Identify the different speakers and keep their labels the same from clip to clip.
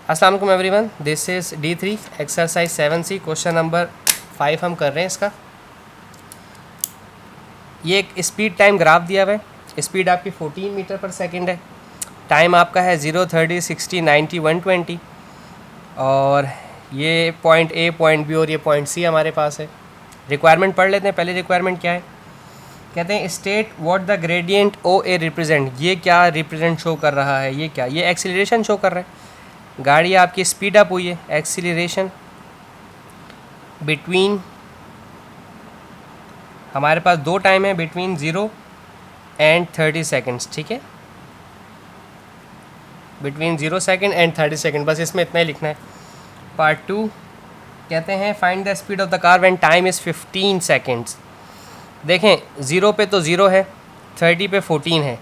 Speaker 1: अस्सलाम वालेकुम everyone, this is D3 exercise 7C question number 5 हम कर रहे हैं इसका। ये एक स्पीड टाइम ग्राफ दिया हुआ है। स्पीड आपकी 14 मीटर पर सेकंड है। टाइम आपका है 0, 30, 60, 90, 120 और ये पॉइंट ए, पॉइंट बी और ये पॉइंट सी हमारे पास है। रिक्वायरमेंट पढ़ लेते हैं। पहले रिक्वायरमेंट क्या है, कहते हैं state what the gradient O A represent. ये क्या रिप्रेजेंट शो कर रहा है, ये क्या, ये एक्सीलरेशन शो कर रहा है। गाड़ी आपकी स्पीड अप हुई है, एक्सीलरेशन बिटवीन, हमारे पास दो टाइम है, बिटवीन 0 एंड 30 सेकेंड्स, ठीक है, बिटवीन 0 सेकेंड एंड 30 सेकेंड, बस इसमें इतना ही लिखना है। पार्ट 2 कहते हैं find the speed of the car when time is 15 seconds. देखें 0 पे तो 0 है, 30 पे 14 है।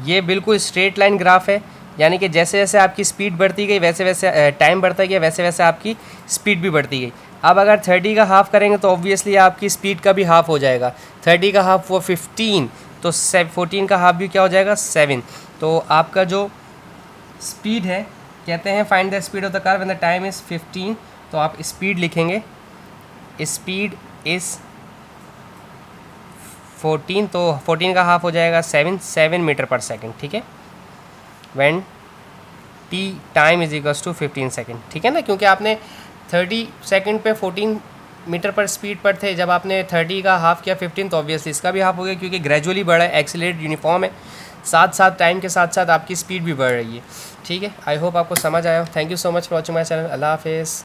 Speaker 1: ये बिल्कुल स्ट्रेट लाइन ग्राफ है, यानी कि जैसे जैसे आपकी स्पीड बढ़ती गई वैसे वैसे टाइम बढ़ता गया, वैसे वैसे आपकी स्पीड भी बढ़ती गई। अब अगर 30 का हाफ़ करेंगे तो ऑब्वियसली आपकी स्पीड का भी हाफ़ हो जाएगा। 30 का हाफ़ वो 15, तो 14 का हाफ़ भी क्या हो जाएगा, 7। तो आपका जो स्पीड है, कहते हैं find the speed of the car when the time is 15, तो आप स्पीड लिखेंगे, स्पीड इज़ 14, तो 14 का हाफ़ हो जाएगा 7 मीटर पर सेकेंड, ठीक है, when T time is equals to 15 second, ठीक है ना। क्योंकि आपने 30 सेकेंड पे 14 मीटर पर स्पीड पर थे, जब आपने 30 का हाफ़ किया 15, तो ऑब्वियसली इसका भी हाफ़ हो गया, क्योंकि ग्रेजुअली बढ़ा है, एक्सीलरेट यूनिफॉर्म है, साथ साथ टाइम के साथ साथ आपकी स्पीड भी बढ़ रही है, ठीक है। आई होप आपको समझ आया हो। Thank you so much for watching my channel. अल्लाह हाफिज़।